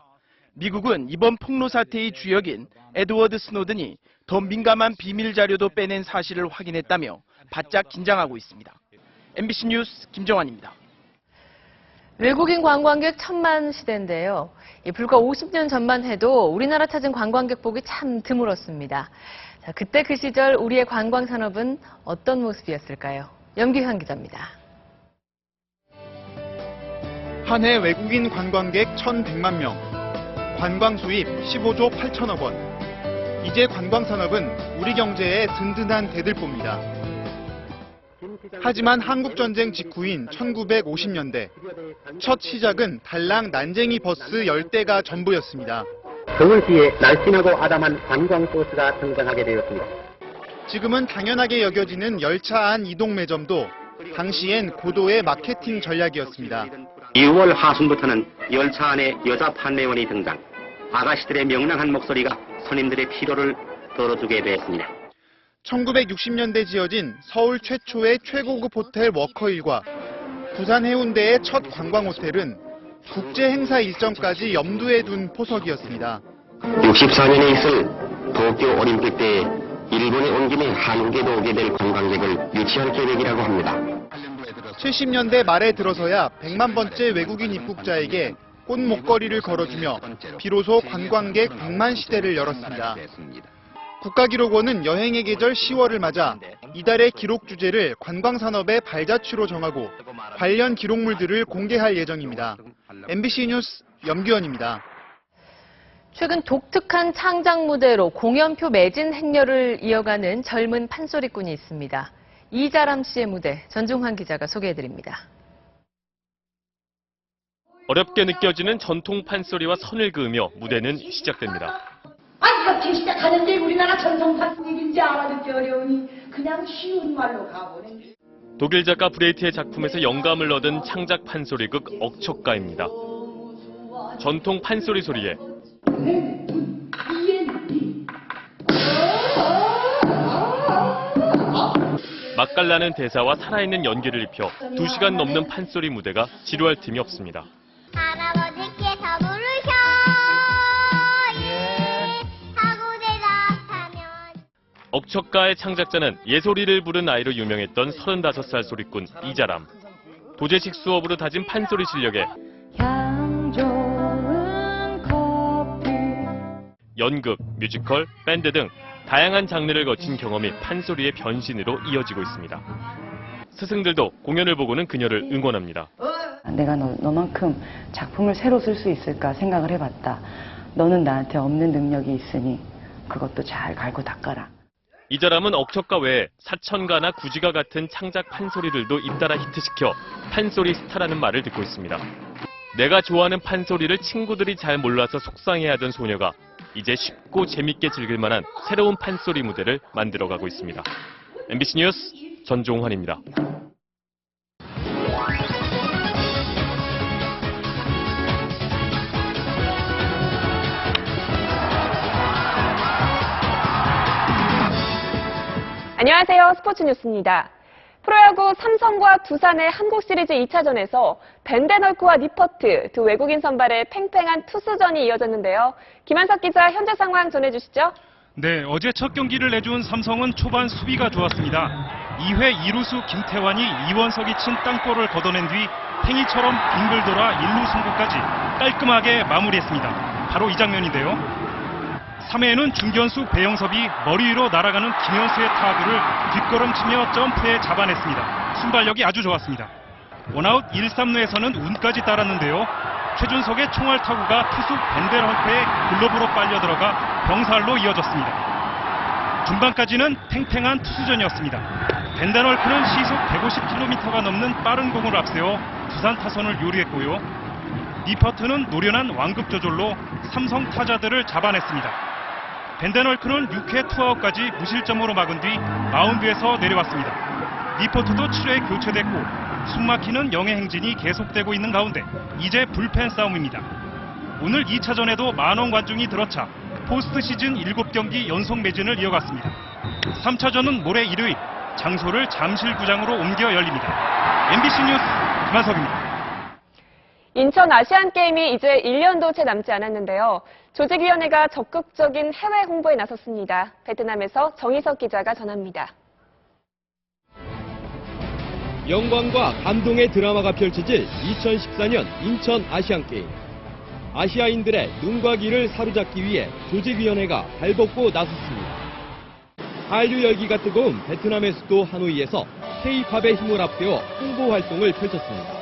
미국은 이번 폭로 사태의 주역인 에드워드 스노든이 더 민감한 비밀 자료도 빼낸 사실을 확인했다며 바짝 긴장하고 있습니다. MBC 뉴스 김정환입니다. 외국인 관광객 1000만 시대인데요. 불과 50년 전만 해도 우리나라 찾은 관광객 복이 참 드물었습니다. 자, 그때 그 시절 우리의 관광 산업은 어떤 모습이었을까요? 염기환 기자입니다. 한 해 외국인 관광객 1,100만 명, 관광 수입 15조 8천억 원. 이제 관광 산업은 우리 경제의 든든한 대들보입니다. 하지만 한국전쟁 직후인 1950년대, 첫 시작은 달랑 난쟁이 버스 10대가 전부였습니다. 겨울비에 날씬하고 아담한 관광버스가 등장하게 되었습니다. 지금은 당연하게 여겨지는 열차 안 이동 매점도 당시엔 고도의 마케팅 전략이었습니다. 2월 하순부터는 열차 안에 여자 판매원이 등장. 아가씨들의 명랑한 목소리가 손님들의 피로를 덜어주게 되었습니다. 1960년대 지어진 서울 최초의 최고급 호텔 워커힐과 부산 해운대의 첫 관광 호텔은 국제 행사 일정까지 염두에 둔 포석이었습니다. 64년에 있을 도쿄 올림픽 때 일본에 온 김에 한국에도 오게 될 관광객을 유치할 계획이라고 합니다. 70년대 말에 들어서야 100만 번째 외국인 입국자에게 꽃 목걸이를 걸어주며 비로소 관광객 100만 시대를 열었습니다. 국가기록원은 여행의 계절 10월을 맞아 이달의 기록 주제를 관광산업의 발자취로 정하고 관련 기록물들을 공개할 예정입니다. MBC 뉴스 염기원입니다. 최근 독특한 창작 무대로 공연표 매진 행렬을 이어가는 젊은 판소리꾼이 있습니다. 이자람 씨의 무대, 전중환 기자가 소개해드립니다. 어렵게 느껴지는 전통 판소리와 선을 그으며 무대는 시작됩니다. 이렇게 시작하는데 우리나라 전통 판소리인지 알아듣기 어려우니 그냥 쉬운 말로 가보는. 독일 작가 브레이트의 작품에서 영감을 얻은 창작 판소리극 억척가입니다. 전통 판소리 소리에 맛깔나는 대사와 살아있는 연기를 입혀 2시간 넘는 판소리 무대가 지루할 틈이 없습니다. 할아버지께서 부르셔 하고 대답하면 억척가의 창작자는 예소리를 부른 아이로 유명했던 35살 소리꾼 이자람. 도제식 수업으로 다진 판소리 실력에 연극, 뮤지컬, 밴드 등 다양한 장르를 거친 경험이 판소리의 변신으로 이어지고 있습니다. 스승들도 공연을 보고는 그녀를 응원합니다. 내가 너만큼 작품을 새로 쓸 수 있을까 생각을 해봤다. 너는 나한테 없는 능력이 있으니 그것도 잘 갈고 닦아라. 이자람은 억척가 외에 사천가나 구지가 같은 창작 판소리들도 잇따라 히트시켜 판소리 스타라는 말을 듣고 있습니다. 내가 좋아하는 판소리를 친구들이 잘 몰라서 속상해하던 소녀가 이제 쉽고 재밌게 즐길 만한 새로운 판소리 무대를 만들어가고 있습니다. MBC 뉴스 전종환입니다. 안녕하세요. 스포츠 뉴스입니다. 프로야구 삼성과 두산의 한국시리즈 2차전에서 벤데널크와 니퍼트 두 외국인 선발의 팽팽한 투수전이 이어졌는데요. 김한석 기자 현재 상황 전해주시죠. 네, 어제 첫 경기를 내준 삼성은 초반 수비가 좋았습니다. 2회 2루수 김태환이 이원석이 친 땅볼을 걷어낸 뒤 팽이처럼 빙글 돌아 1루 승부까지 깔끔하게 마무리했습니다. 바로 이 장면인데요. 3회에는 중견수 배영섭이 머리 위로 날아가는 김현수의 타구를 뒷걸음치며 점프해 잡아냈습니다. 순발력이 아주 좋았습니다. 원아웃 1, 3루에서는 운까지 따랐는데요. 최준석의 총알 타구가 투수 벤데널크의 글러브로 빨려 들어가 병살로 이어졌습니다. 중반까지는 팽팽한 투수전이었습니다. 벤데널크는 시속 150km가 넘는 빠른 공을 앞세워 두산 타선을 요리했고요. 니퍼트는 노련한 완급 조절로 삼성 타자들을 잡아냈습니다. 벤데널크는 6회 투아웃까지 무실점으로 막은 뒤 마운드에서 내려왔습니다. 니퍼트도 7회에 교체됐고 숨막히는 영의 행진이 계속되고 있는 가운데 이제 불펜 싸움입니다. 오늘 2차전에도 만원 관중이 들어차 포스트 시즌 7경기 연속 매진을 이어갔습니다. 3차전은 모레 일요일 장소를 잠실구장으로 옮겨 열립니다. MBC 뉴스 김한석입니다. 인천 아시안게임이 이제 1년도 채 남지 않았는데요. 조직위원회가 적극적인 해외 홍보에 나섰습니다. 베트남에서 정희석 기자가 전합니다. 영광과 감동의 드라마가 펼쳐질 2014년 인천 아시안게임. 아시아인들의 눈과 귀를 사로잡기 위해 조직위원회가 발벗고 나섰습니다. 한류 열기가 뜨거운 베트남의 수도 하노이에서 K-팝의 힘을 합세워 홍보 활동을 펼쳤습니다.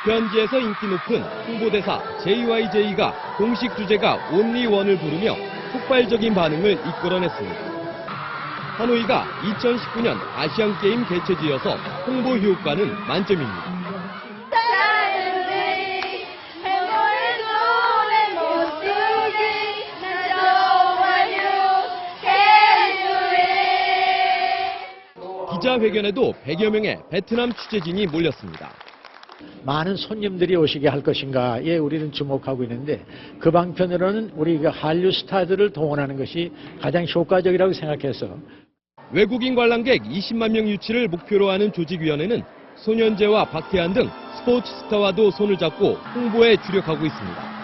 현지에서 인기 높은 홍보대사 JYJ가 공식 주제가 온리원을 부르며 폭발적인 반응을 이끌어냈습니다. 하노이가 2019년 아시안게임 개최지여서 홍보 효과는 만점입니다. 기자회견에도 100여 명의 베트남 취재진이 몰렸습니다. 많은 손님들이 오시게 할 것인가에 우리는 주목하고 있는데 그 방편으로는 우리가 한류 스타들을 동원하는 것이 가장 효과적이라고 생각해서 외국인 관람객 20만 명 유치를 목표로 하는 조직위원회는 손현재와 박태환 등 스포츠 스타와도 손을 잡고 홍보에 주력하고 있습니다.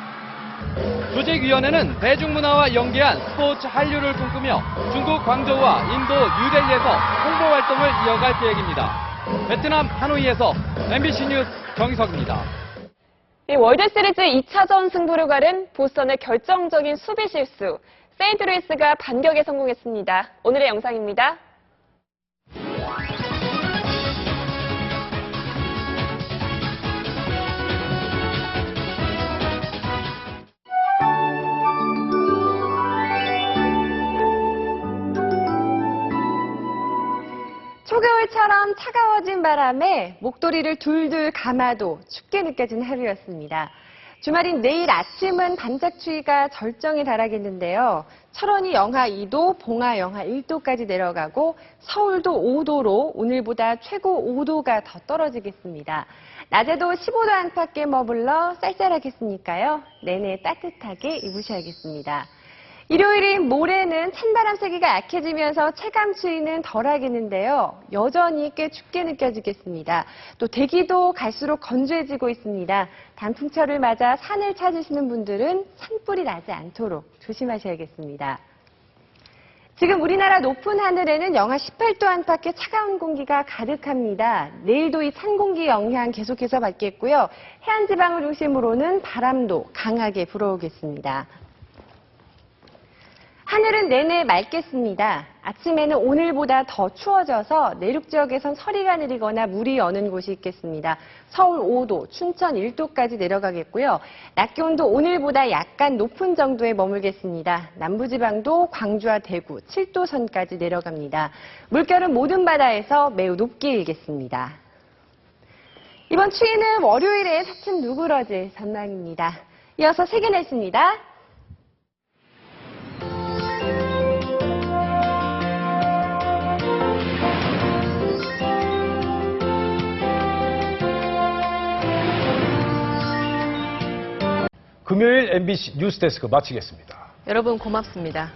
조직위원회는 대중문화와 연계한 스포츠 한류를 꿈꾸며 중국 광저우와 인도 뉴델리에서 홍보 활동을 이어갈 계획입니다. 베트남 하노이에서 MBC 뉴스 정희석입니다. 월드시리즈 2차전 승부를 가른 보스턴의 결정적인 수비 실수. 세인트루이스가 반격에 성공했습니다. 오늘의 영상입니다. 초겨울처럼 차가워진 바람에 목도리를 둘둘 감아도 춥게 느껴지는 하루였습니다. 주말인 내일 아침은 반짝 추위가 절정에 달하겠는데요. 철원이 영하 2도, 봉화 영하 1도까지 내려가고 서울도 5도로 오늘보다 최고 5도가 더 떨어지겠습니다. 낮에도 15도 안팎에 머물러 쌀쌀하겠으니까요. 내내 따뜻하게 입으셔야겠습니다. 일요일인 모레는 찬바람 세기가 약해지면서 체감 추위는 덜하겠는데요. 여전히 꽤 춥게 느껴지겠습니다. 또 대기도 갈수록 건조해지고 있습니다. 단풍철을 맞아 산을 찾으시는 분들은 산불이 나지 않도록 조심하셔야겠습니다. 지금 우리나라 높은 하늘에는 영하 18도 안팎의 차가운 공기가 가득합니다. 내일도 이 찬 공기 영향 계속해서 받겠고요. 해안지방을 중심으로는 바람도 강하게 불어오겠습니다. 하늘은 내내 맑겠습니다. 아침에는 오늘보다 더 추워져서 내륙 지역에선 서리가 내리거나 물이 여는 곳이 있겠습니다. 서울 5도, 춘천 1도까지 내려가겠고요. 낮 기온도 오늘보다 약간 높은 정도에 머물겠습니다. 남부지방도 광주와 대구 7도 선까지 내려갑니다. 물결은 모든 바다에서 매우 높게 일겠습니다. 이번 추위는 월요일에 차츰 누그러질 전망입니다. 이어서 세계 날씨입니다. 금요일 MBC 뉴스데스크 마치겠습니다. 여러분 고맙습니다.